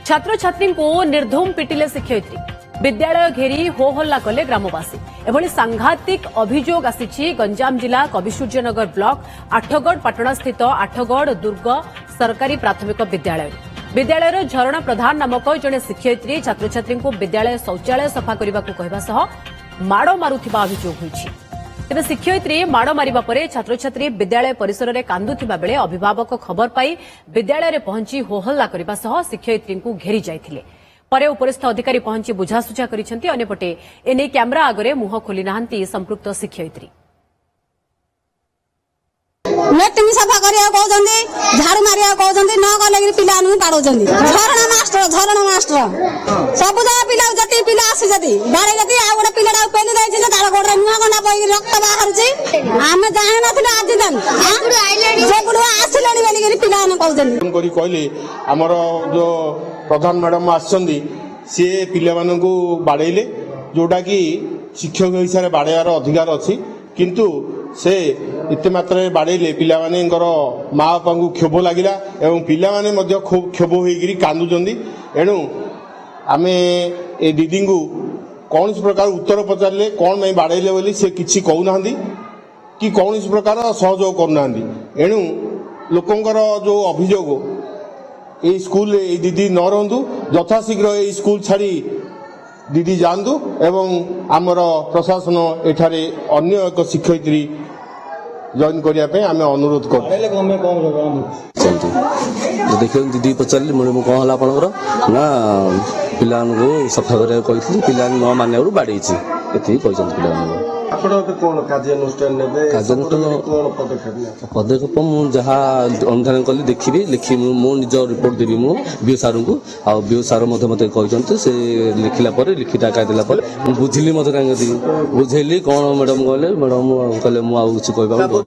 छात्र छात्री को निर्धूम पिटिले शिक्षयित्री विद्यालय घेरी हो हल्ला कले ग्रामवासी एभली सांघातिक अभियोग आसी गंजाम जिला कविसूर्यनगर ब्लॉक आठगढ़ पाटणा स्थित आठगढ़ दुर्ग सरकारी प्राथमिक विद्यालय झरणा प्रधान नामक जड़े शिक्षयित्री छात्र छात्री विद्यालय शौचालय सफा करने को कहवा सह माड़ मारुथिबा अभियोग होईछि। तेज शिक्षयित्री माड़ मारिबा परे छात्र छात्री विद्यालय परिसर में कांदुथिबा बेले अभिभावक खबर पाई विद्यालय में पहुंची होहल्ला करने सह शिक्षयित्री को घेरी जाइथिले। परे उपरिस्थ अधिकारी पहुंची बुझासुझा करिसेंती। अन्यपटे एने कैमरा आगरे मुह खोली नाहांती संपृक्त शिक्षयित्री। लेट्रिन सफा करिया कहउछन्ती, झाड़ू मारिया कहउछन्ती, न गले पिला नु पाडउछन्ती। झरणा मास्टर सब जगह पिला जति पिला आसी जति बारे जति आ गोटे पिलाडा पेली दैछि जे तार गोडरे नुआ गना पई रक्त बाहरछि। आमे जाने नथिले आज दिन जे बुढो आसिलणी बेली के पिला न कहउछन्ती। फोन करी कहले हमर जो प्रधान मैडम आछन्ती से पिला मानकु बाडैले जोटा कि शिक्षक हिसाब बाड़ार अधिकार अच्छी किंतु से इते मात्रा बाड़े पिला माने माँ बापा को क्षोभ लगिला एवं पिला माने मध्य क्षोभ होकर कांदुचंदी। एणु आमे ए दीदी को कौन प्रकार उत्तर पचारे कौन नहीं बाड़े बोली से किसी कहूना कि कौन प्रकार सहयोग करना। एणु लोकंकर जो अभियोग ये स्कूल ये दीदी न रहतु यथाशीघ्र ये स्कूल छाड़ी दीदी जातु एवं आमर प्रशासन एठारे अन्य एक शिक्षयित्री जॉइन करने आम अनुरोध कर देखिए दीदी पचारे मुझे कौन है आपंकर ना पिला सफा करा पिला न मानने बाड़े ये पदक्षेप मुझा अनुधान कली देखी लिखी मो निज रिपोर्ट देवी मु बीओ सार को आ बीओ सार मत से लिखला लिखित आकार देला बुझिली मत कहीं बुझेली कौन मैडम कहले मैडम कहले मुझे कहवा